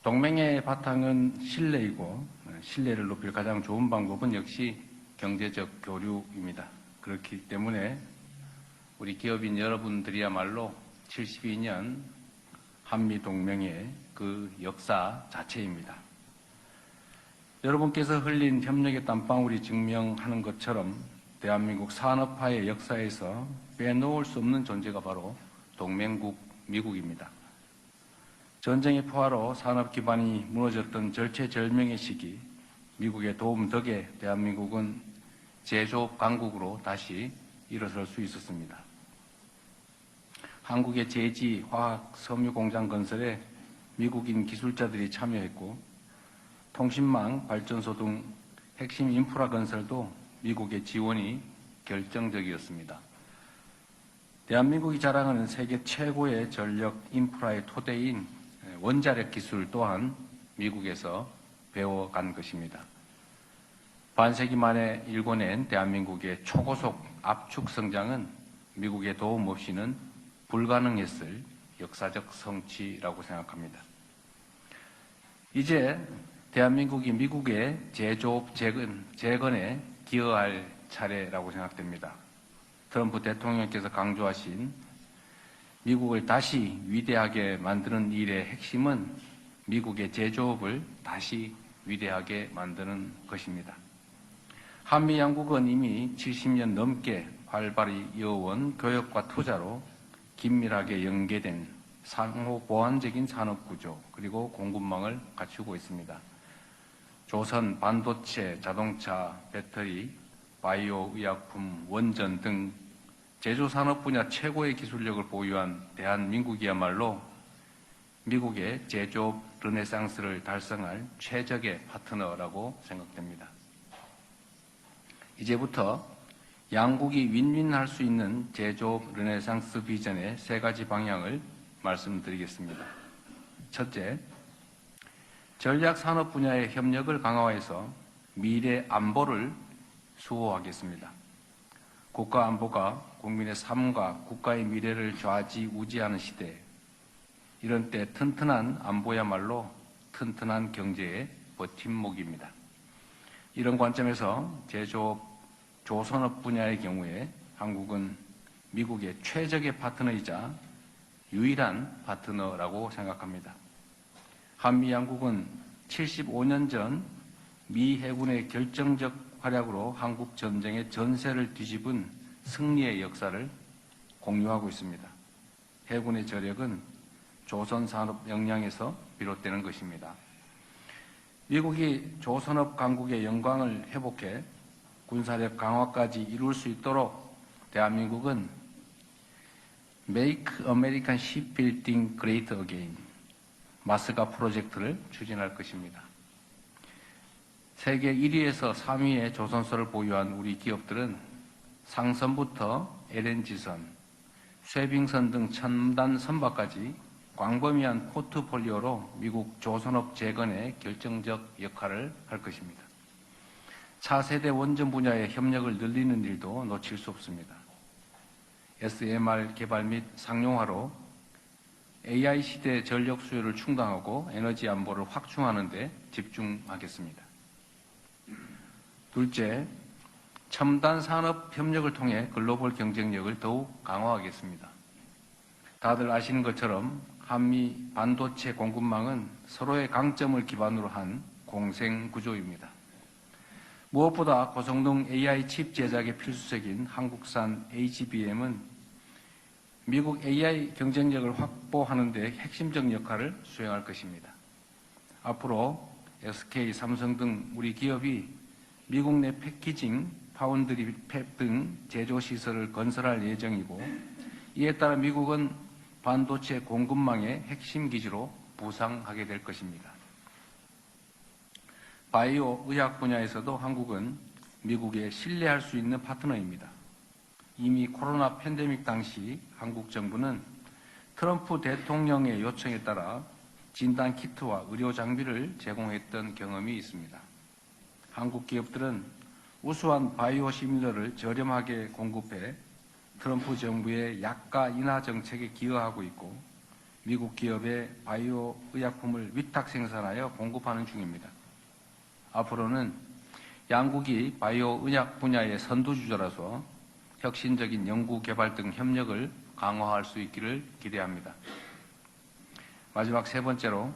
동맹의 바탕은 신뢰이고 신뢰를 높일 가장 좋은 방법은 역시 경제적 교류입니다. 그렇기 때문에 우리 기업인 여러분들이야말로 72년 한미동맹의 그 역사 자체입니다. 여러분께서 흘린 협력의 땀방울이 증명하는 것처럼 대한민국 산업화의 역사에서 빼놓을 수 없는 존재가 바로 동맹국 미국입니다. 전쟁의 포화로 산업 기반이 무너졌던 절체절명의 시기, 미국의 도움 덕에 대한민국은 제조업 강국으로 다시 일어설 수 있었습니다. 한국의 제지, 화학, 섬유 공장 건설에 미국인 기술자들이 참여했고 통신망, 발전소 등 핵심 인프라 건설도 미국의 지원이 결정적이었습니다. 대한민국이 자랑하는 세계 최고의 전력 인프라의 토대인 원자력 기술 또한 미국에서 배워간 것입니다. 반세기 만에 일궈낸 대한민국의 초고속 압축 성장은 미국의 도움 없이는 불가능했을 역사적 성취라고 생각합니다. 이제 대한민국이 미국의 제조업 재건에 기여할 차례라고 생각됩니다. 트럼프 대통령께서 강조하신 미국을 다시 위대하게 만드는 일의 핵심은 미국의 제조업을 다시 위대하게 만드는 것입니다. 한미 양국은 이미 70년 넘게 활발히 이어온 교역과 투자로 긴밀하게 연계된 상호 보완적인 산업구조 그리고 공급망을 갖추고 있습니다. 조선, 반도체, 자동차, 배터리, 바이오 의약품, 원전 등 제조산업 분야 최고의 기술력을 보유한 대한민국이야말로 미국의 제조업 르네상스를 달성할 최적의 파트너라고 생각됩니다. 이제부터 양국이 윈윈할 수 있는 제조업 르네상스 비전의 3가지 방향을 말씀드리겠습니다. 첫째, 전략산업 분야의 협력을 강화해서 미래 안보를 수호하겠습니다. 국가 안보가 국민의 삶과 국가의 미래를 좌지우지하는 시대, 이런 때 튼튼한 안보야말로 튼튼한 경제의 버팀목입니다. 이런 관점에서 제조업, 조선업 분야의 경우에 한국은 미국의 최적의 파트너이자 유일한 파트너라고 생각합니다. 한미 양국은 75년 전 미 해군의 결정적 활약으로 한국 전쟁의 전세를 뒤집은 승리의 역사를 공유하고 있습니다. 해군의 저력은 조선산업 역량에서 비롯되는 것입니다. 미국이 조선업 강국의 영광을 회복해 군사력 강화까지 이룰 수 있도록 대한민국은 Make American Shipbuilding Great Again, 마스가 프로젝트를 추진할 것입니다. 세계 1위에서 3위의 조선소를 보유한 우리 기업들은 상선부터 LNG선, 쇠빙선 등 첨단 선박까지 광범위한 포트폴리오로 미국 조선업 재건에 결정적 역할을 할 것입니다. 차세대 원전 분야의 협력을 늘리는 일도 놓칠 수 없습니다. SMR 개발 및 상용화로 AI 시대 전력 수요를 충당하고 에너지 안보를 확충하는 데 집중하겠습니다. 둘째, 첨단 산업 협력을 통해 글로벌 경쟁력을 더욱 강화하겠습니다. 다들 아시는 것처럼 한미 반도체 공급망은 서로의 강점을 기반으로 한 공생 구조입니다. 무엇보다 고성능 AI 칩 제작의 필수적인 한국산 HBM은 미국 AI 경쟁력을 확보하는 데 핵심적 역할을 수행할 것입니다. 앞으로 SK, 삼성 등 우리 기업이 미국 내 패키징, 파운드리 팹 등 제조시설을 건설할 예정이고, 이에 따라 미국은 반도체 공급망의 핵심 기지로 부상하게 될 것입니다. 바이오 의학 분야에서도 한국은 미국에 신뢰할 수 있는 파트너입니다. 이미 코로나 팬데믹 당시 한국 정부는 트럼프 대통령의 요청에 따라 진단 키트와 의료 장비를 제공했던 경험이 있습니다. 한국 기업들은 우수한 바이오 시밀러를 저렴하게 공급해 트럼프 정부의 약가 인하 정책에 기여하고 있고, 미국 기업에 바이오 의약품을 위탁 생산하여 공급하는 중입니다. 앞으로는 양국이 바이오 의약 분야의 선두주자라서 혁신적인 연구 개발 등 협력을 강화할 수 있기를 기대합니다. 마지막 세 번째로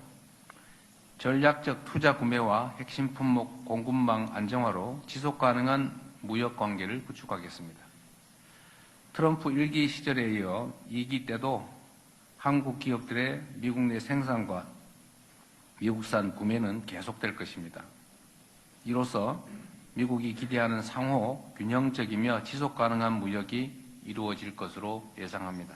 전략적 투자 구매와 핵심 품목 공급망 안정화로 지속 가능한 무역 관계를 구축하겠습니다. 트럼프 1기 시절에 이어 2기 때도 한국 기업들의 미국 내 생산과 미국산 구매는 계속될 것입니다. 이로써 미국이 기대하는 상호 균형적이며 지속 가능한 무역이 이루어질 것으로 예상합니다.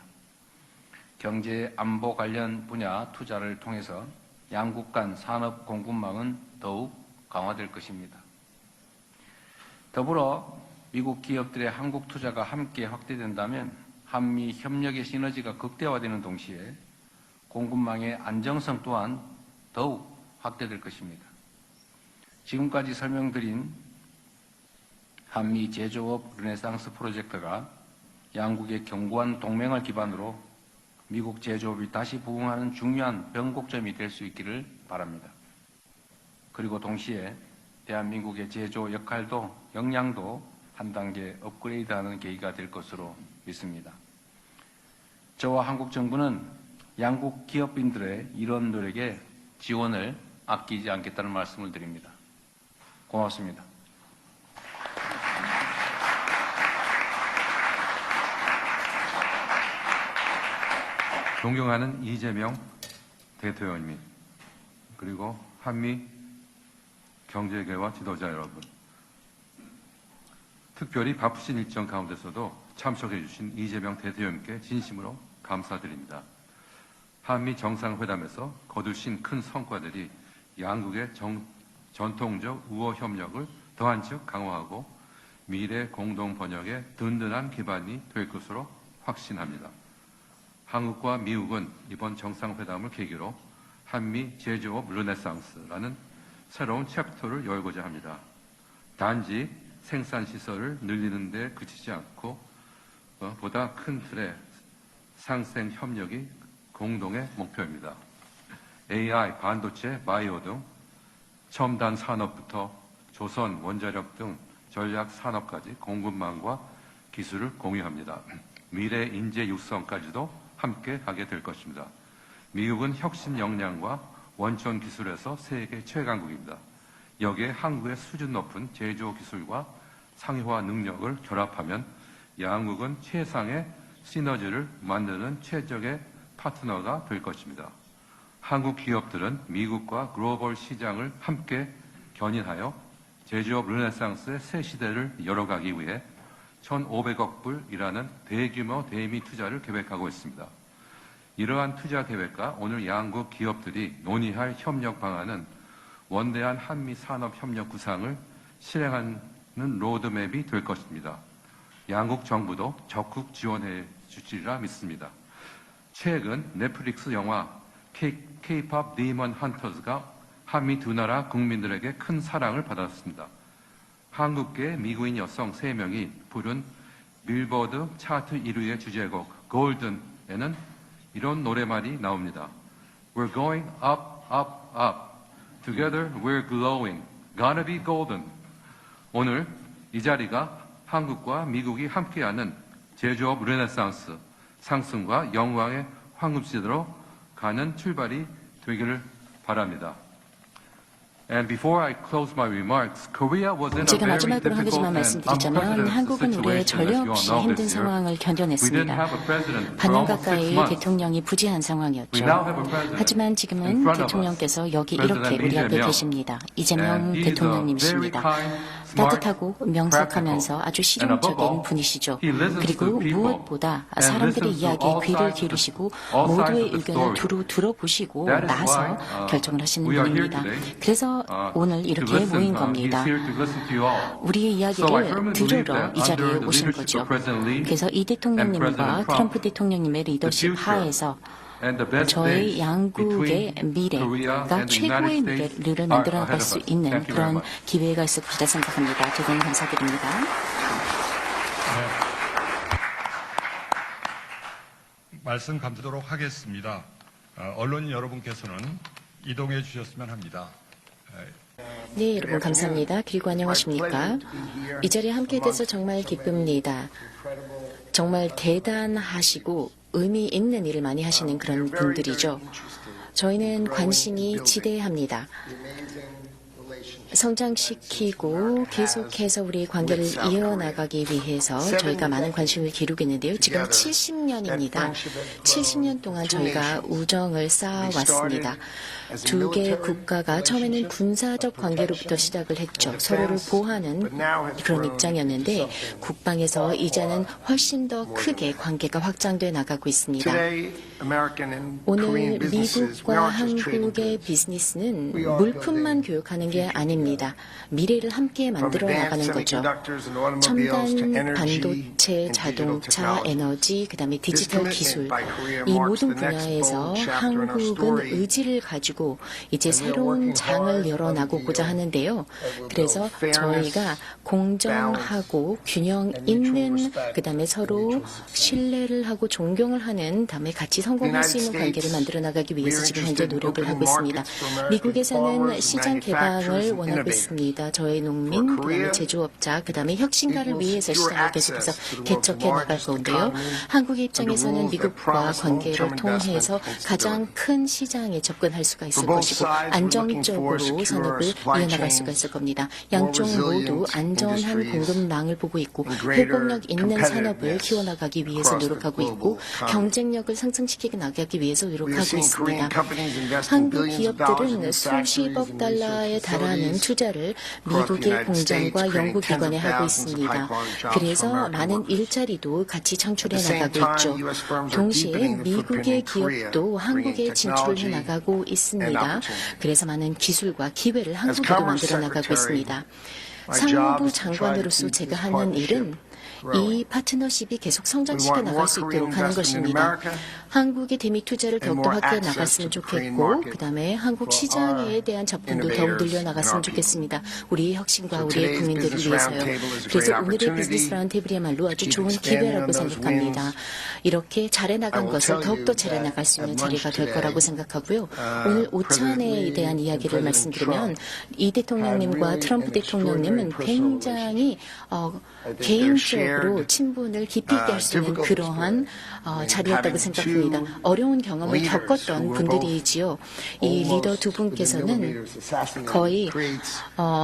경제 안보 관련 분야 투자를 통해서 양국 간 산업 공급망은 더욱 강화될 것입니다. 더불어 미국 기업들의 한국 투자가 함께 확대된다면 한미 협력의 시너지가 극대화되는 동시에 공급망의 안정성 또한 더욱 확대될 것입니다. 지금까지 설명드린 한미 제조업 르네상스 프로젝트가 양국의 견고한 동맹을 기반으로 미국 제조업이 다시 부흥하는 중요한 변곡점이 될 수 있기를 바랍니다. 그리고 동시에 대한민국의 제조 역할도 역량도 한 단계 업그레이드하는 계기가 될 것으로 믿습니다. 저와 한국 정부는 양국 기업인들의 이런 노력에 지원을 아끼지 않겠다는 말씀을 드립니다. 고맙습니다. 존경하는 이재명 대통령님, 그리고 한미 경제계와 지도자 여러분, 특별히 바쁘신 일정 가운데서도 참석해 주신 이재명 대통령님께 진심으로 감사드립니다. 한미 정상회담에서 거두신 큰 성과들이 양국의 전통적 우호 협력을 더한층 강화하고 미래 공동 번영의 든든한 기반이 될 것으로 확신합니다. 한국과 미국은 이번 정상회담을 계기로 한미 제조업 르네상스라는 새로운 챕터를 열고자 합니다. 단지 생산시설을 늘리는 데 그치지 않고 보다 큰 틀의 상생 협력이 공동의 목표입니다. AI, 반도체, 바이오 등 첨단 산업부터 조선, 원자력 등 전략 산업까지 공급망과 기술을 공유합니다. 미래 인재 육성까지도 함께 하게 될 것입니다. 미국은 혁신 역량과 원천 기술에서 세계 최강국입니다. 여기에 한국의 수준 높은 제조 기술과 상용화 능력을 결합하면 양국은 최상의 시너지를 만드는 최적의 파트너가 될 것입니다. 한국 기업들은 미국과 글로벌 시장을 함께 견인하여 제조업 르네상스의 새 시대를 열어가기 위해 1,500억 불이라는 대규모 대미 투자를 계획하고 있습니다. 이러한 투자 계획과 오늘 양국 기업들이 논의할 협력 방안은 원대한 한미 산업 협력 구상을 실행하는 로드맵이 될 것입니다. 양국 정부도 적극 지원해 주시리라 믿습니다. 최근 넷플릭스 영화 K-POP Demon Hunters가 한미 두 나라 국민들에게 큰 사랑을 받았습니다. 한국계 미국인 여성 3명이 부른 빌보드 차트 1위의 주제곡 골든에는 이런 노래말이 나옵니다. We're going up, up, up. Together we're glowing. Gonna be golden. 오늘 이 자리가 한국과 미국이 함께하는 제조업 르네상스, 상승과 영광의 황금시대로 가는 출발이 되기를 바랍니다. And before I close my remarks, Korea was in a 제가 very 마지막으로 한 difficult 가지만 and 말씀드리자면 unprecedented 한국은 올해 situation, 전례 as you all 없이 know, 힘든 this year. 상황을 We didn't 견뎌냈습니다. have a president for 반년 almost 6 가까이 months. 대통령이 부재한 상황이었죠. We now have a president 하지만 in 지금은 front of us, 대통령께서 여기 President 이렇게 우리 앞에 이재명. 계십니다. 이재명 And he is a very 대통령님이십니다. kind, smart, 따뜻하고 명석하면서 아주 and above 실용적인 all, 분이시죠. he listens 그리고 to people 무엇보다 and 사람들의 listens to 이야기에 all 귀를 sides of the- 기울이시고 all sides 모두의 of the 의견을 story. 두루 들어보시고 That is 나서 why, 결정을 하시는 we are here 분입니다. today, 그래서 오늘 to 이렇게 listen, 모인 he's 겁니다. here to listen to you all. 우리의 So I 이야기를 firmly believe 들으러 that 이 자리에 under the 오신 leadership 거죠. of President Lee 그래서 이 and 대통령님과 President 트럼프 Trump, 대통령님의 리더십 the future 하에서 and the best 저희 days 양국의 between Korea 미래가 and the United 최고의 States 미래를 are 만들어 ahead 나갈 of 수 us. 있는 Thank you very 그런 much. 기회가 있을 것이라 생각합니다. 대단히 감사드립니다. 말씀 감도록 하겠습니다. 언론인 여러분께서는 이동해 주셨으면 합니다. 네, 여러분 감사합니다. 그리고 안녕하십니까? 이 자리에 함께 돼서 정말 기쁩니다. 정말 대단하시고 의미 있는 일을 많이 하시는 그런 분들이죠. 저희는 관심이 지대합니다. 성장시키고 계속해서 우리 관계를 이어나가기 위해서 저희가 많은 관심을 기울이고 있는데요. 지금 70년입니다. 70년 동안 저희가 우정을 쌓아왔습니다. 두 개의 국가가 처음에는 군사적 관계로부터 시작을 했죠. 서로를 보호하는 그런 입장이었는데 국방에서 이제는 훨씬 더 크게 관계가 확장돼 나가고 있습니다. 오늘 미국과 한국의 비즈니스는 물품만 교육하는 게 아닙니다. 미래를 함께 만들어 나가는 거죠. 첨단 반도체, 자동차, 에너지, 그다음에 디지털 기술 이 모든 분야에서 한국은 의지를 가지고 이제 새로운 장을 열어나가고자 하는데요. 그래서 저희가 공정하고 균형 있는 그다음에 서로 신뢰를 하고 존경을 하는 다음에 같이 성공할 수 있는 관계를 만들어 나가기 위해서 지금 현재 노력을 하고 있습니다. 미국에서는 시장 개방을 원하고 있습니다. 저희 농민, 그다음에 제조업자, 그다음에 혁신가를 위해서 시장을 계속해서 개척해 나갈 건데요. 한국의 입장에서는 미국과 관계를 통해서 가장 큰 시장에 접근할 수가 있을 것이고 안정적으로 산업을 이어나갈 수가 있을 겁니다. 양쪽 모두 안전한 공급망을 보고 있고 회복력 있는 산업을 키워나가기 위해서 노력하고 있고 경쟁력을 상승시키게 나가기 위해서 노력하고 있습니다. 한국 기업들은 수십억 달러에 달하는 투자를 미국의 공장과 연구기관에 하고 있습니다. 그래서 많은 일자리도 같이 창출해 나가고 있죠. 동시에 미국의 기업도 한국에 진출을 해 나가고 있습니다. 그래서 많은 기술과 기회를 한국에도 만들어 나가고 있습니다. 상무부 장관으로서 제가 하는 일은 이 파트너십이 계속 성장시켜 나갈 수 있도록 하는 것입니다. 한국의 대미 투자를 더욱더 확대해 나갔으면 좋겠고 그다음에 한국 시장에 대한 접근도 더욱 늘려 나갔으면 좋겠습니다. 우리의 혁신과 우리의 국민들을 위해서요. 그래서 오늘의 비즈니스 라운드테이블이야말로 아주 좋은 기회라고 생각합니다. 이렇게 잘해 나간 것을 더욱더 잘해 나갈 수 있는 자리가 될 거라고 생각하고요. 오늘 오찬에 대한 이야기를 말씀드리면 이 대통령님과 트럼프 대통령님은 굉장히 개인적으로 친분을 깊이 있게 할 수 있는 그러한 자리였다고 생각합니다. 어려운 경험을 겪었던 분들이지요. 이 리더 두 분께서는 거의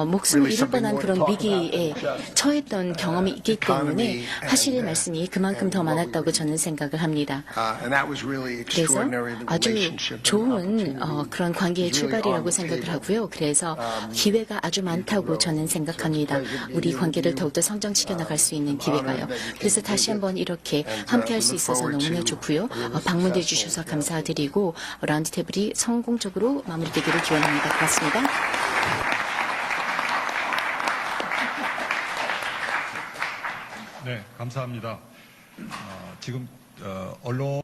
목숨을 잃을 뻔한 그런 위기에 처했던 경험이 있기 때문에 하실 말씀이 그만큼 더 많았다고 저는 생각을 합니다. 그래서 아주 좋은 그런 관계의 출발이라고 생각을 하고요. 그래서 기회가 아주 많다고 저는 생각합니다. 우리 관계를 더욱더 성장시켜 나갈 수 있는 기회가요. 그래서 다시 한번 이렇게 함께 할 수 있어서 너무나 좋고요. 방문해 주셔서 감사드리고 라운드 테이블이 성공적으로 마무리되기를 기원합니다. 고맙습니다. 네, 감사합니다. 지금 언론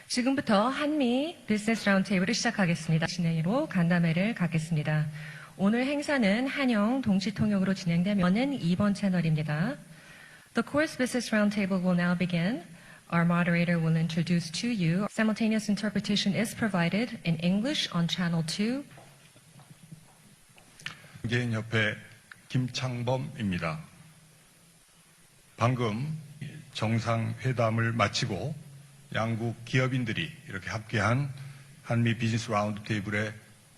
지금부터 한미 비즈니스 라운드테이블을 시작하겠습니다. 진행으로 간담회를 갖겠습니다. 오늘 행사는 한영 동시통역으로 진행되면은 2번 채널입니다. The course business roundtable will now begin. Our moderator will introduce to you. Simultaneous interpretation is provided in English on channel 2. 개인협회 김창범입니다. 방금 정상회담을 마치고 양국 기업인들이 이렇게 함께한 한미 비즈니스 라운드 테이블에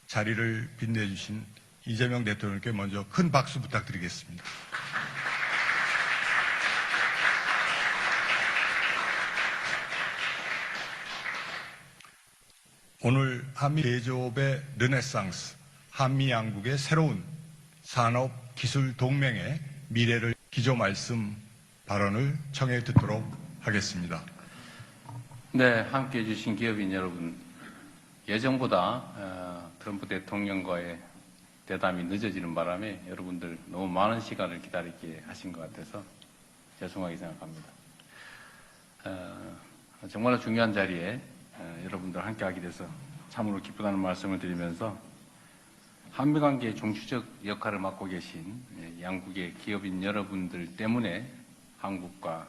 자리를 빛내주신 이재명 대통령께 먼저 큰 박수 부탁드리겠습니다. 오늘 한미 제조업의 르네상스, 한미 양국의 새로운 산업 기술 동맹의 미래를 기조 말씀 발언을 청해 듣도록 하겠습니다. 네, 함께해 주신 기업인 여러분, 예정보다 트럼프 대통령과의 대담이 늦어지는 바람에 여러분들 너무 많은 시간을 기다리게 하신 것 같아서 죄송하게 생각합니다. 정말 중요한 자리에 여러분들 함께하게 돼서 참으로 기쁘다는 말씀을 드리면서 한미관계의 중추적 역할을 맡고 계신 양국의 기업인 여러분들 때문에 한국과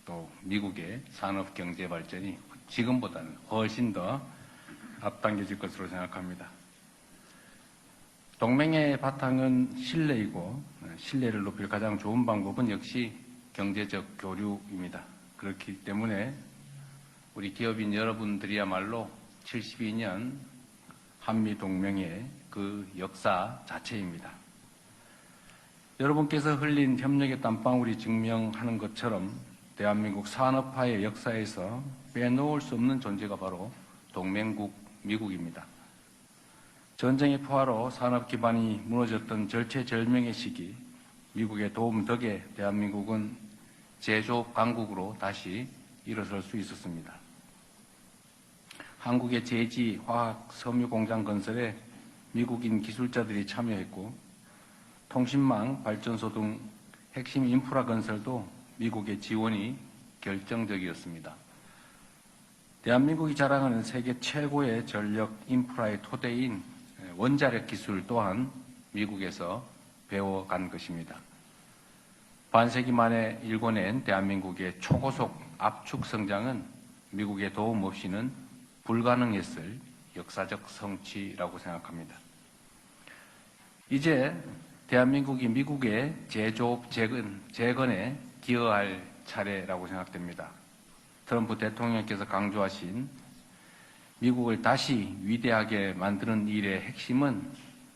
또 미국의 산업 경제 발전이 지금보다는 훨씬 더 앞당겨질 것으로 생각합니다. 동맹의 바탕은 신뢰이고 신뢰를 높일 가장 좋은 방법은 역시 경제적 교류입니다. 그렇기 때문에 우리 기업인 여러분들이야말로 72년 한미동맹의 그 역사 자체입니다. 여러분께서 흘린 협력의 땀방울이 증명하는 것처럼 대한민국 산업화의 역사에서 빼놓을 수 없는 존재가 바로 동맹국 미국입니다. 전쟁의 포화로 산업 기반이 무너졌던 절체절명의 시기, 미국의 도움 덕에 대한민국은 제조업 강국으로 다시 일어설 수 있었습니다. 한국의 제지, 화학, 섬유 공장 건설에 미국인 기술자들이 참여했고 통신망, 발전소 등 핵심 인프라 건설도 미국의 지원이 결정적이었습니다. 대한민국이 자랑하는 세계 최고의 전력 인프라의 토대인 원자력 기술 또한 미국에서 배워간 것입니다. 반세기 만에 일궈낸 대한민국의 초고속 압축 성장은 미국의 도움 없이는 불가능했을 역사적 성취라고 생각합니다. 이제 대한민국이 미국의 제조업 재건에 기여할 차례라고 생각됩니다. 트럼프 대통령께서 강조하신 미국을 다시 위대하게 만드는 일의 핵심은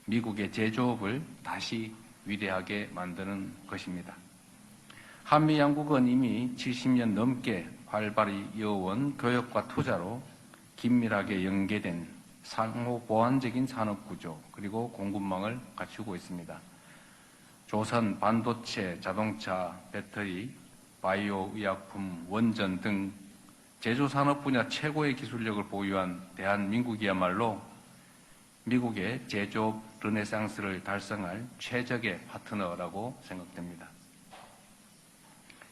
미국의 제조업을 다시 위대하게 만드는 것입니다. 한미 양국은 이미 70년 넘게 활발히 이어온 교역과 투자로 긴밀하게 연계된 상호 보완적인 산업 구조 그리고 공급망을 갖추고 있습니다. 조선, 반도체, 자동차, 배터리, 바이오 의약품, 원전 등 제조산업 분야 최고의 기술력을 보유한 대한민국이야말로 미국의 제조업 르네상스를 달성할 최적의 파트너라고 생각됩니다.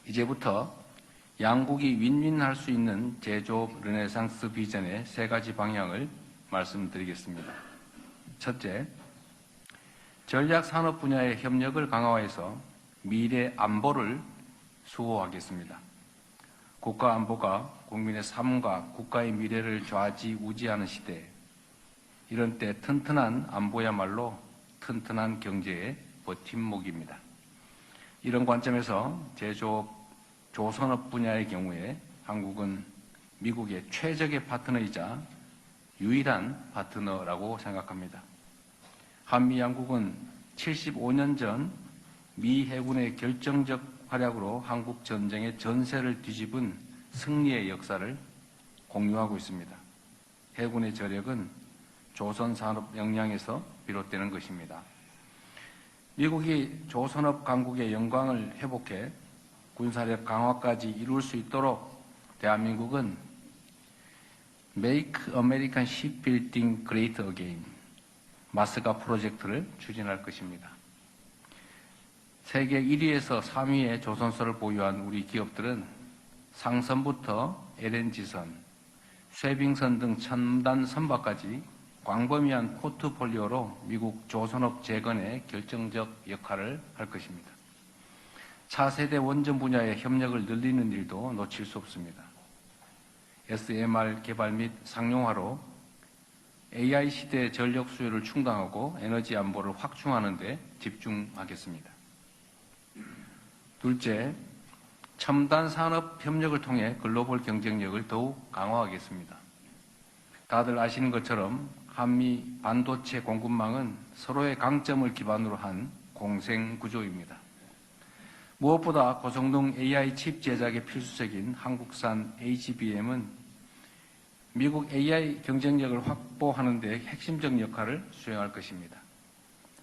이제부터 양국이 윈윈할 수 있는 제조업 르네상스 비전의 3가지 방향을 말씀드리겠습니다. 첫째, 전략산업 분야의 협력을 강화해서 미래 안보를 수호하겠습니다. 국가 안보가 국민의 삶과 국가의 미래를 좌지우지하는 시대, 이런 때 튼튼한 안보야말로 튼튼한 경제의 버팀목입니다. 이런 관점에서 제조업, 조선업 분야의 경우에 한국은 미국의 최적의 파트너이자 유일한 파트너라고 생각합니다. 한미 양국은 75년 전 미 해군의 결정적 활약으로 한국 전쟁의 전세를 뒤집은 승리의 역사를 공유하고 있습니다. 해군의 저력은 조선 산업 역량에서 비롯되는 것입니다. 미국이 조선업 강국의 영광을 회복해 군사력 강화까지 이룰 수 있도록 대한민국은 Make American Shipbuilding Great Again, 마스가 프로젝트를 추진할 것입니다. 세계 1위에서 3위의 조선소를 보유한 우리 기업들은 상선부터 LNG선, 쇄빙선 등 첨단 선박까지 광범위한 포트폴리오로 미국 조선업 재건에 결정적 역할을 할 것입니다. 차세대 원전 분야의 협력을 늘리는 일도 놓칠 수 없습니다. SMR 개발 및 상용화로 AI 시대의 전력 수요를 충당하고 에너지 안보를 확충하는 데 집중하겠습니다. 둘째, 첨단 산업 협력을 통해 글로벌 경쟁력을 더욱 강화하겠습니다. 다들 아시는 것처럼 한미 반도체 공급망은 서로의 강점을 기반으로 한 공생 구조입니다. 무엇보다 고성능 AI 칩 제작에 필수적인 한국산 HBM은 미국 AI 경쟁력을 확보하는 데 핵심적 역할을 수행할 것입니다.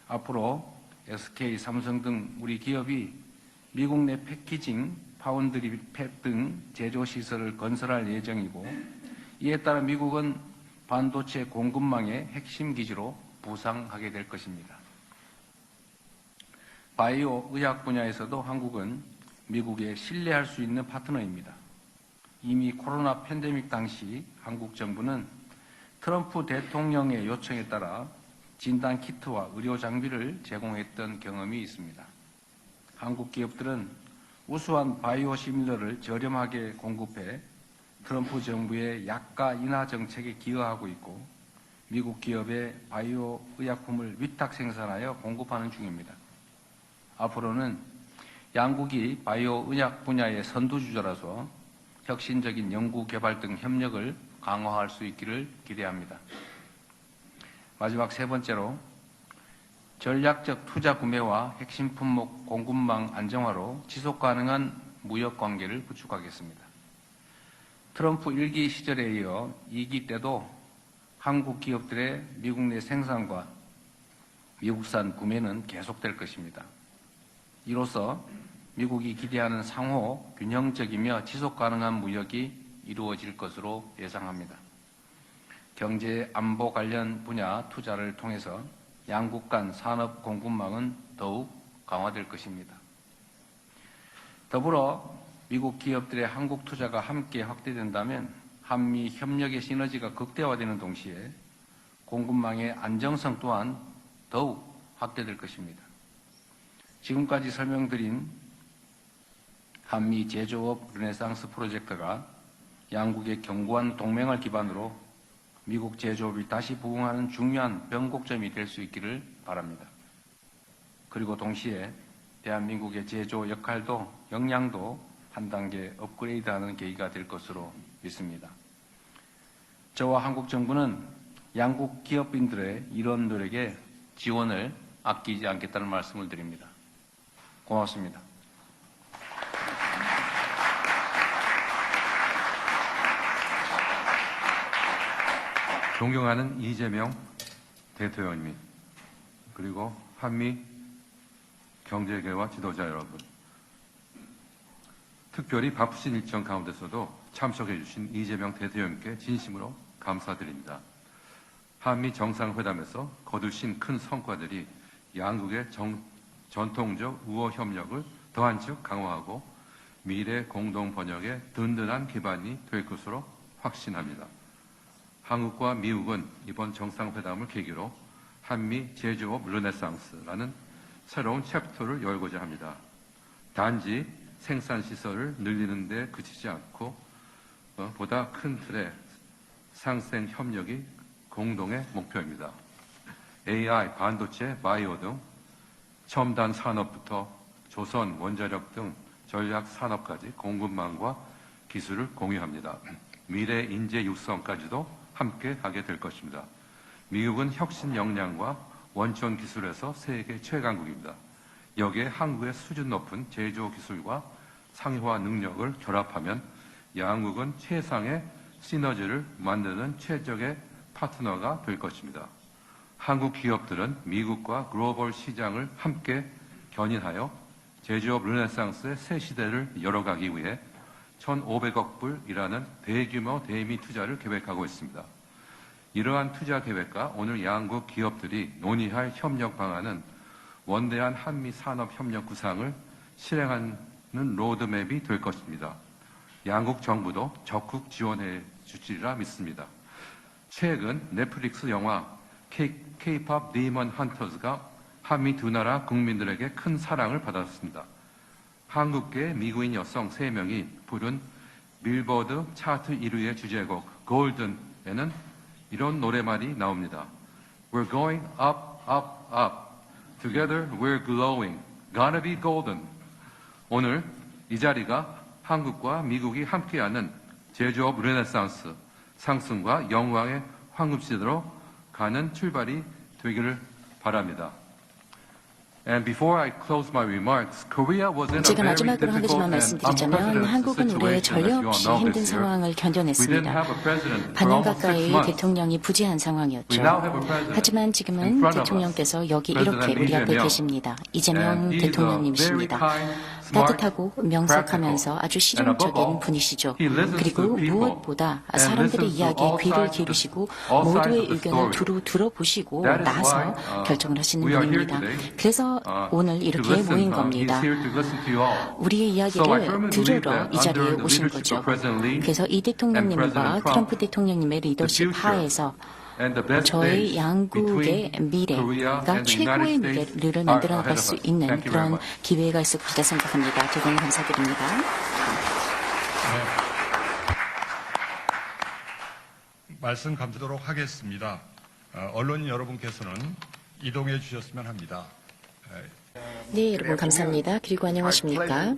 앞으로 SK, 삼성 등 우리 기업이 미국 내 패키징, 파운드리 팹 등 제조 시설을 건설할 예정이고, 이에 따라 미국은 반도체 공급망의 핵심 기지로 부상하게 될 것입니다. 바이오 의학 분야에서도 한국은 미국에 신뢰할 수 있는 파트너입니다. 이미 코로나 팬데믹 당시 한국 정부는 트럼프 대통령의 요청에 따라 진단 키트와 의료 장비를 제공했던 경험이 있습니다. 한국 기업들은 우수한 바이오 시밀러를 저렴하게 공급해 트럼프 정부의 약가 인하 정책에 기여하고 있고, 미국 기업의 바이오 의약품을 위탁 생산하여 공급하는 중입니다. 앞으로는 양국이 바이오 의약 분야의 선두주자라서 혁신적인 연구 개발 등 협력을 강화할 수 있기를 기대합니다. 마지막 세 번째로, 전략적 투자 구매와 핵심 품목 공급망 안정화로 지속 가능한 무역 관계를 구축하겠습니다. 트럼프 1기 시절에 이어 2기 때도 한국 기업들의 미국 내 생산과 미국산 구매는 계속될 것입니다. 이로써 미국이 기대하는 상호 균형적이며 지속 가능한 무역이 이루어질 것으로 예상합니다. 경제 안보 관련 분야 투자를 통해서 양국 간 산업 공급망은 더욱 강화될 것입니다. 더불어 미국 기업들의 한국 투자가 함께 확대된다면 한미 협력의 시너지가 극대화되는 동시에 공급망의 안정성 또한 더욱 확대될 것입니다. 지금까지 설명드린 한미 제조업 르네상스 프로젝트가 양국의 견고한 동맹을 기반으로 미국 제조업이 다시 부흥하는 중요한 변곡점이 될 수 있기를 바랍니다. 그리고 동시에 대한민국의 제조 역할도 역량도 한 단계 업그레이드하는 계기가 될 것으로 믿습니다. 저와 한국 정부는 양국 기업인들의 이런 노력에 지원을 아끼지 않겠다는 말씀을 드립니다. 고맙습니다. 존경하는 이재명 대통령님, 그리고 한미 경제계와 지도자 여러분, 특별히 바쁘신 일정 가운데서도 참석해 주신 이재명 대통령님께 진심으로 감사드립니다. 한미 정상회담에서 거두신 큰 성과들이 양국의 전통적 우호 협력을 더한층 강화하고 미래 공동 번영의 든든한 기반이 될 것으로 확신합니다. 한국과 미국은 이번 정상회담을 계기로 한미 제조업 르네상스라는 새로운 챕터를 열고자 합니다. 단지 생산시설을 늘리는 데 그치지 않고 보다 큰 틀의 상생 협력이 공동의 목표입니다. AI, 반도체, 바이오 등 첨단 산업부터 조선, 원자력 등 전략 산업까지 공급망과 기술을 공유합니다. 미래 인재 육성까지도 함께 하게 될 것입니다. 미국은 혁신 역량과 원천 기술에서 세계 최강국입니다. 여기에 한국의 수준 높은 제조 기술과 상용화 능력을 결합하면 양국은 최상의 시너지를 만드는 최적의 파트너가 될 것입니다. 한국 기업들은 미국과 글로벌 시장을 함께 견인하여 제조업 르네상스의 새 시대를 열어가기 위해 1,500억 불이라는 대규모 대미 투자를 계획하고 있습니다. 이러한 투자 계획과 오늘 양국 기업들이 논의할 협력 방안은 원대한 한미 산업 협력 구상을 실행하는 로드맵이 될 것입니다. 양국 정부도 적극 지원해 주시리라 믿습니다. 최근 넷플릭스 영화 K-pop Demon Hunters가 한미 두 나라 국민들에게 큰 사랑을 받았습니다. 한국계 미국인 여성 3명이 부른 빌보드 차트 1위의 주제곡 골든에는 이런 노래말이 나옵니다. We're going up, up, up. Together we're glowing. Gonna be golden. 오늘 이 자리가 한국과 미국이 함께하는 제조업 르네상스, 상승과 영광의 황금시대로 가는 출발이 되기를 바랍니다. And before I close my remarks, Korea was in a 제가 very 마지막으로 한 가지만 difficult and 말씀드리자면 unprecedented 한국은 올해 situation, 전례 as you all 없이 know 힘든 this year. 상황을 We didn't 견뎌냈습니다. have a president for 반년 almost 6 가까이 months. 대통령이 부재한 상황이었죠. We now have a president 하지만 in 지금은 front of us, 대통령께서 여기 President 이렇게 우리 앞에 이재명. 계십니다. 이재명 And he is a very 대통령님이십니다. kind, 따뜻하고 명석하면서 아주 실용적인 분이시죠. 그리고 무엇보다 사람들의 이야기에 귀를 기울이시고 모두의 의견을 두루 들어보시고 나서 결정을 하시는 분입니다. 그래서 오늘 이렇게 모인 겁니다. 우리의 이야기를 들으러 이 자리에 오신 거죠. 그래서 이 대통령님과 트럼프 대통령님의 리더십 하에서 저희 양국의 미래가 최고의 미래를 만들어 나갈 수 있는 그런 기회가 있을 것이라 생각합니다. 대단히 감사드립니다. 말씀 감도록 하겠습니다. 언론인 여러분께서는 이동해 주셨으면 합니다. 네, 여러분 감사합니다. 그리고 안녕하십니까?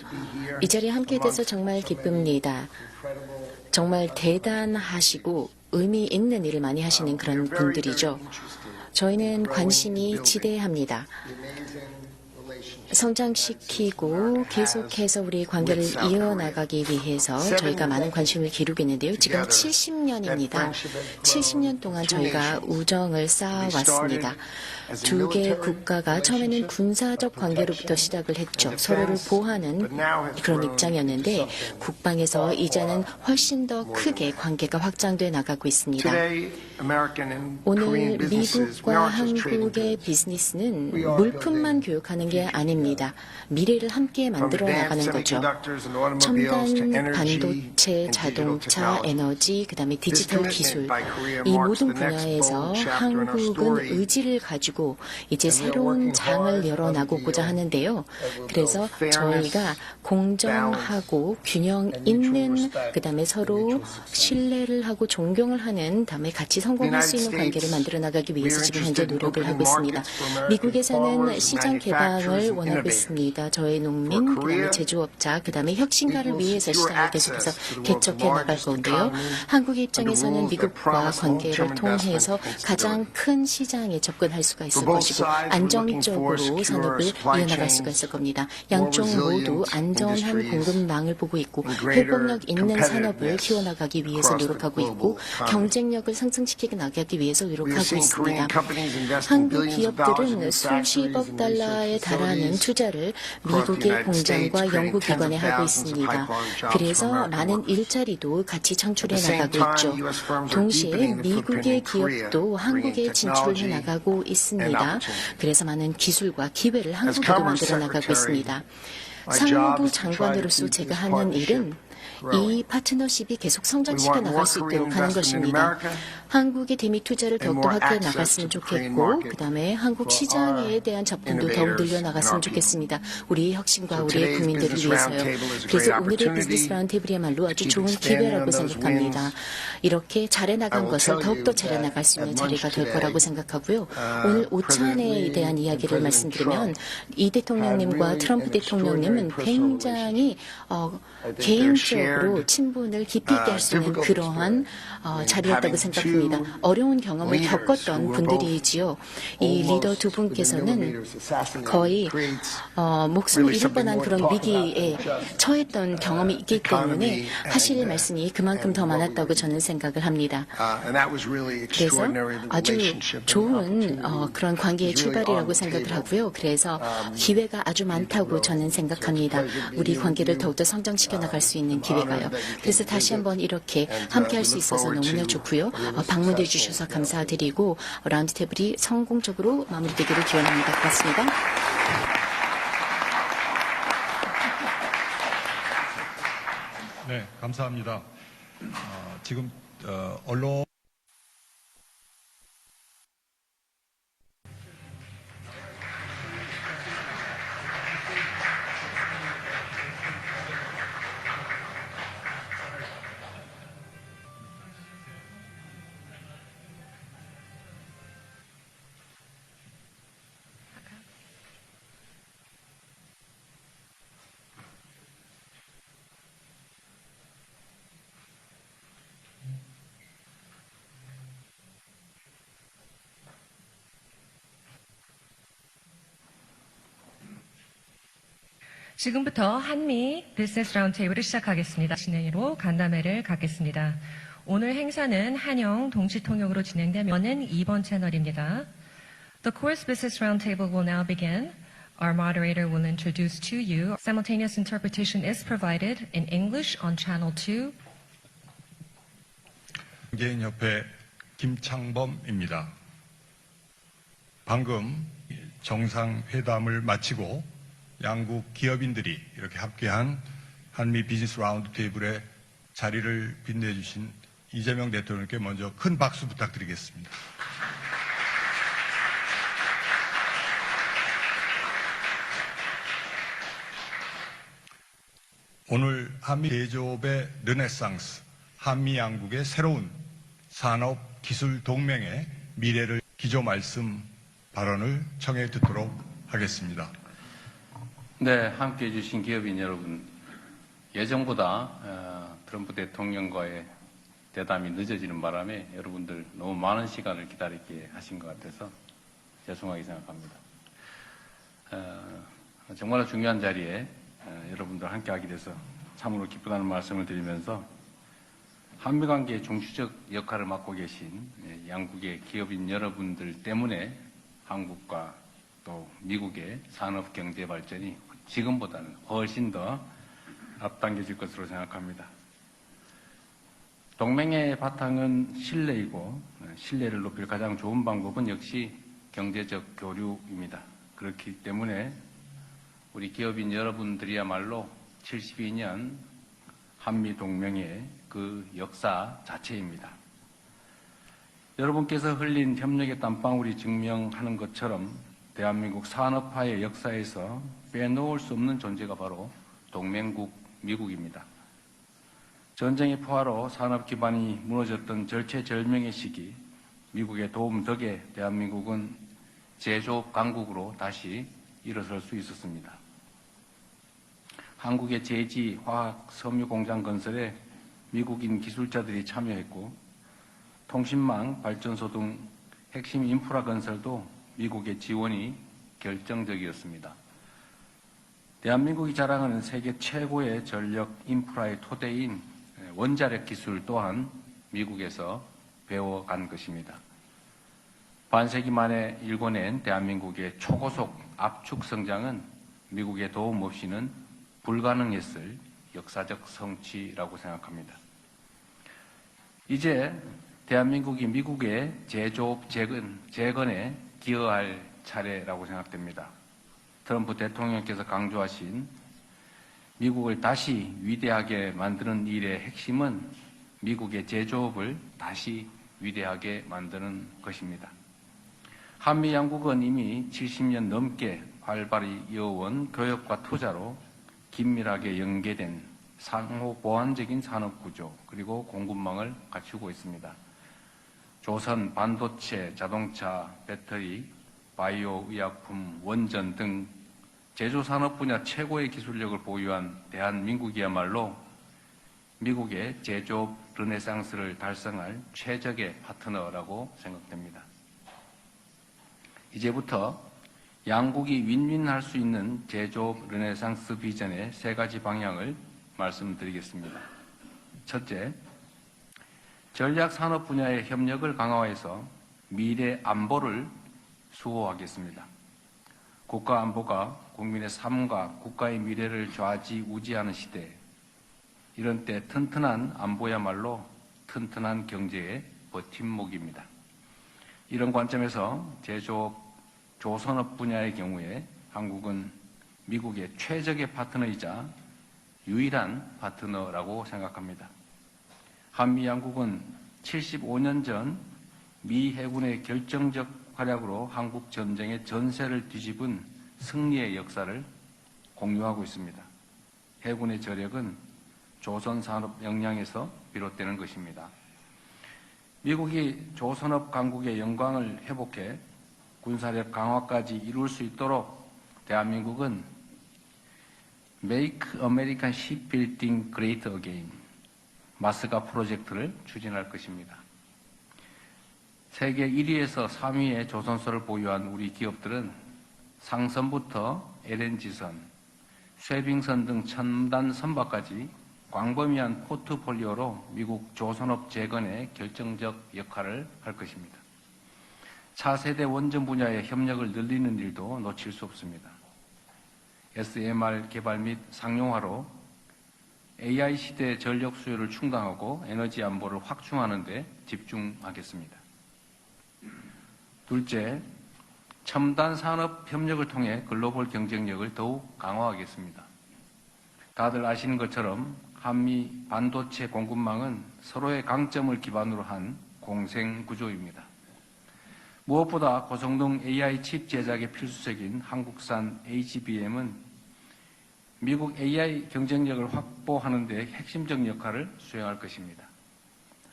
이 자리에 함께 돼서 정말 기쁩니다. 정말 대단하시고 의미 있는 일을 많이 하시는 그런 분들이죠. 저희는 관심이 지대합니다. 성장시키고 계속해서 우리 관계를 이어나가기 위해서 저희가 많은 관심을 기울이고 있는데요. 지금 70년입니다. 70년 동안 저희가 우정을 쌓아왔습니다. 두 개의 국가가 처음에는 군사적 관계로부터 시작을 했죠. 서로를 보호하는 그런 입장이었는데 국방에서 이제는 훨씬 더 크게 관계가 확장돼 나가고 있습니다. 오늘 미국과 한국의 비즈니스는 물품만 교육하는 게 아닙니다. 미래를 함께 만들어 나가는 거죠. 첨단 반도체, 자동차, 에너지, 그다음에 디지털 기술 이 모든 분야에서 한국은 의지를 가지고 이제 새로운 장을 열어나가고자 하는데요. 그래서 저희가 공정하고 균형 있는 그다음에 서로 신뢰를 하고 존경을 하는 다음에 같이 성공할 수 있는 관계를 만들어 나가기 위해서 지금 현재 노력을 하고 있습니다. 미국에서는 시장 개방을 원하고 있습니다. 저희 농민, 그다음에 제조업자, 그다음에 혁신가를 위해서 시장을 계속해서 개척해 나갈 건데요. 한국의 입장에서는 미국과 관계를 통해서 가장 큰 시장에 접근할 수가 있을 것이고 안정적으로 산업을 이어나갈 수가 있을 겁니다. 양쪽 모두 안전한 공급망을 보고 있고 회복력 있는 산업을 키워나가기 위해서 노력하고 있고 경쟁력을 상승시키게 나가기 위해서 노력하고 있습니다. 한국 기업들은 수십억 달러에 달하는 투자를 미국의 공장과 연구기관에 하고 있습니다. 그래서 많은 일자리도 같이 창출해 나가고 있죠. 동시에 미국의 기업도 한국에 진출을 해 나가고 있습니다. 그래서 많은 기술과 기회를 한국에도 만들어 나가고 있습니다. 상무 장관으로서 제가 하는 일은 이 파트너십이 계속 성장시켜 나갈 수 있도록 하는 것입니다. 한국의 대미 투자를 더욱더 확대해 나갔으면 좋겠고 그다음에 한국 시장에 대한 접근도 더욱 늘려나갔으면 좋겠습니다. 우리의 혁신과 우리의 국민들을 위해서요. 그래서 오늘의 비즈니스 라운드테이블이야말로 아주 좋은 기회라고 생각합니다. 이렇게 잘해나간 것을 더욱더 잘해나갈 수 있는 자리가 될 거라고 생각하고요. 오늘 오찬에 대한 이야기를 말씀드리면 이 대통령님과 트럼프 대통령님은 굉장히 개인적으로 친분을 깊이 있게 할 수 있는 그러한 자리였다고 생각합니다. 어려운 경험을 겪었던 분들이지요. 이 리더 두 분께서는 거의 목숨을 잃을 뻔한 그런 위기에 처했던 경험이 있기 때문에 하실 말씀이 그만큼 더 많았다고 저는 생각을 합니다. 그래서 아주 좋은 그런 관계의 출발이라고 생각을 하고요. 그래서 기회가 아주 많다고 저는 생각합니다. 우리 관계를 더욱더 성장시켜 나갈 수 있는 기회가요. 그래서 다시 한번 이렇게 함께할 수 있어서 너무나 좋고요. 방문해 주셔서 감사드리고 라운드 테이블이 성공적으로 마무리되기를 기원합니다. 고맙습니다. 네, 감사합니다. 지금 언론 지금부터 한미 비즈니스 라운드테이블을 시작하겠습니다. 진행으로 간담회를 갖겠습니다. 오늘 행사는 한영 동시통역으로 진행되면은 2번 채널입니다. The course business roundtable will now begin. Our moderator will introduce to you. Simultaneous interpretation is provided in English on Channel 2. 개인협회 김창범입니다. 방금 정상회담을 마치고 양국 기업인들이 이렇게 함께한 한미 비즈니스 라운드 테이블에 자리를 빛내주신 이재명 대통령께 먼저 큰 박수 부탁드리겠습니다. 오늘 한미 제조업의 르네상스, 한미 양국의 새로운 산업 기술 동맹의 미래를 기조 말씀 발언을 청해 듣도록 하겠습니다. 네, 함께해 주신 기업인 여러분, 예정보다 트럼프 대통령과의 대담이 늦어지는 바람에 여러분들 너무 많은 시간을 기다리게 하신 것 같아서 죄송하게 생각합니다. 정말 중요한 자리에 여러분들 함께하게 돼서 참으로 기쁘다는 말씀을 드리면서 한미관계의 중추적 역할을 맡고 계신 양국의 기업인 여러분들 때문에 한국과 또 미국의 산업 경제 발전이 지금보다는 훨씬 더 앞당겨질 것으로 생각합니다. 동맹의 바탕은 신뢰이고 신뢰를 높일 가장 좋은 방법은 역시 경제적 교류입니다. 그렇기 때문에 우리 기업인 여러분들이야말로 72년 한미동맹의 그 역사 자체입니다. 여러분께서 흘린 협력의 땀방울이 증명하는 것처럼 대한민국 산업화의 역사에서 빼놓을 수 없는 존재가 바로 동맹국 미국입니다. 전쟁의 포화로 산업 기반이 무너졌던 절체절명의 시기, 미국의 도움 덕에 대한민국은 제조업 강국으로 다시 일어설 수 있었습니다. 한국의 제지, 화학, 섬유 공장 건설에 미국인 기술자들이 참여했고 통신망, 발전소 등 핵심 인프라 건설도 미국의 지원이 결정적이었습니다. 대한민국이 자랑하는 세계 최고의 전력 인프라의 토대인 원자력 기술 또한 미국에서 배워간 것입니다. 반세기 만에 일궈낸 대한민국의 초고속 압축 성장은 미국의 도움 없이는 불가능했을 역사적 성취라고 생각합니다. 이제 대한민국이 미국의 제조업 재건에 기여할 차례라고 생각됩니다. 트럼프 대통령께서 강조하신 미국을 다시 위대하게 만드는 일의 핵심은 미국의 제조업을 다시 위대하게 만드는 것입니다. 한미 양국은 이미 70년 넘게 활발히 이어온 교역과 투자로 긴밀하게 연계된 상호 보완적인 산업 구조 그리고 공급망을 갖추고 있습니다. 조선, 반도체, 자동차, 배터리, 바이오 의약품, 원전 등 제조산업 분야 최고의 기술력을 보유한 대한민국이야말로 미국의 제조업 르네상스를 달성할 최적의 파트너라고 생각됩니다. 이제부터 양국이 윈윈할 수 있는 제조업 르네상스 비전의 세 가지 방향을 말씀드리겠습니다. 첫째, 전략산업 분야의 협력을 강화해서 미래 안보를 수호하겠습니다. 국가 안보가 국민의 삶과 국가의 미래를 좌지우지하는 시대, 이런 때 튼튼한 안보야말로 튼튼한 경제의 버팀목입니다. 이런 관점에서 제조업, 조선업 분야의 경우에 한국은 미국의 최적의 파트너이자 유일한 파트너라고 생각합니다. 한미 양국은 75년 전 미 해군의 결정적 활약으로 한국 전쟁의 전세를 뒤집은 승리의 역사를 공유하고 있습니다. 해군의 저력은 조선산업 역량에서 비롯되는 것입니다. 미국이 조선업 강국의 영광을 회복해 군사력 강화까지 이룰 수 있도록 대한민국은 Make American Shipbuilding Great Again, 마스가 프로젝트를 추진할 것입니다. 세계 1위에서 3위의 조선소를 보유한 우리 기업들은 상선부터 LNG선, 쇄빙선 등 첨단 선박까지 광범위한 포트폴리오로 미국 조선업 재건에 결정적 역할을 할 것입니다. 차세대 원전 분야의 협력을 늘리는 일도 놓칠 수 없습니다. SMR 개발 및 상용화로 AI 시대 전력 수요를 충당하고 에너지 안보를 확충하는 데 집중하겠습니다. 둘째, 첨단 산업 협력을 통해 글로벌 경쟁력을 더욱 강화하겠습니다. 다들 아시는 것처럼 한미 반도체 공급망은 서로의 강점을 기반으로 한 공생 구조입니다. 무엇보다 고성능 AI 칩 제작에 필수적인 한국산 HBM은 미국 AI 경쟁력을 확보하는 데 핵심적 역할을 수행할 것입니다.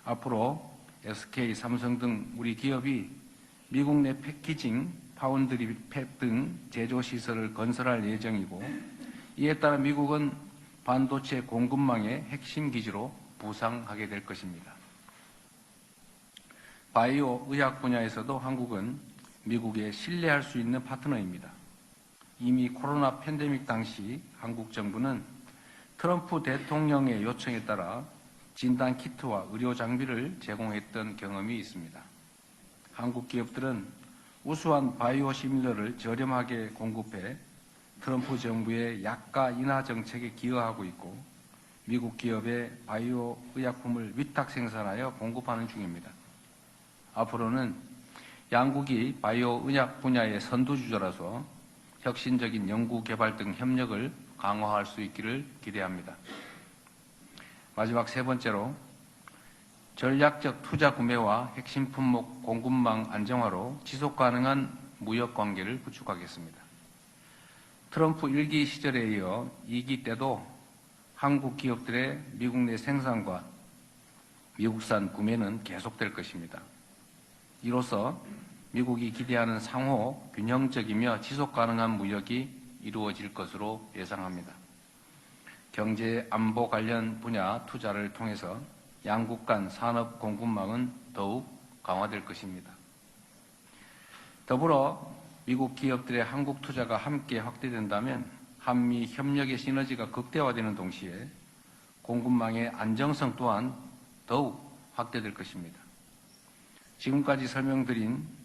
앞으로 SK, 삼성 등 우리 기업이 미국 내 패키징, 파운드리 팹 등 제조 시설을 건설할 예정이고, 이에 따라 미국은 반도체 공급망의 핵심 기지로 부상하게 될 것입니다. 바이오 의학 분야에서도 한국은 미국에 신뢰할 수 있는 파트너입니다. 이미 코로나 팬데믹 당시 한국 정부는 트럼프 대통령의 요청에 따라 진단 키트와 의료 장비를 제공했던 경험이 있습니다. 한국 기업들은 우수한 바이오 시밀러를 저렴하게 공급해 트럼프 정부의 약가 인하 정책에 기여하고 있고, 미국 기업의 바이오 의약품을 위탁 생산하여 공급하는 중입니다. 앞으로는 양국이 바이오 의약 분야의 선두주자라서 혁신적인 연구 개발 등 협력을 강화할 수 있기를 기대합니다. 마지막 세 번째로, 전략적 투자 구매와 핵심 품목 공급망 안정화로 지속 가능한 무역 관계를 구축하겠습니다. 트럼프 1기 시절에 이어 2기 때도 한국 기업들의 미국 내 생산과 미국산 구매는 계속될 것입니다. 이로써 미국이 기대하는 상호 균형적이며 지속 가능한 무역이 이루어질 것으로 예상합니다. 경제 안보 관련 분야 투자를 통해서 양국 간 산업 공급망은 더욱 강화될 것입니다. 더불어 미국 기업들의 한국 투자가 함께 확대된다면 한미 협력의 시너지가 극대화되는 동시에 공급망의 안정성 또한 더욱 확대될 것입니다. 지금까지 설명드린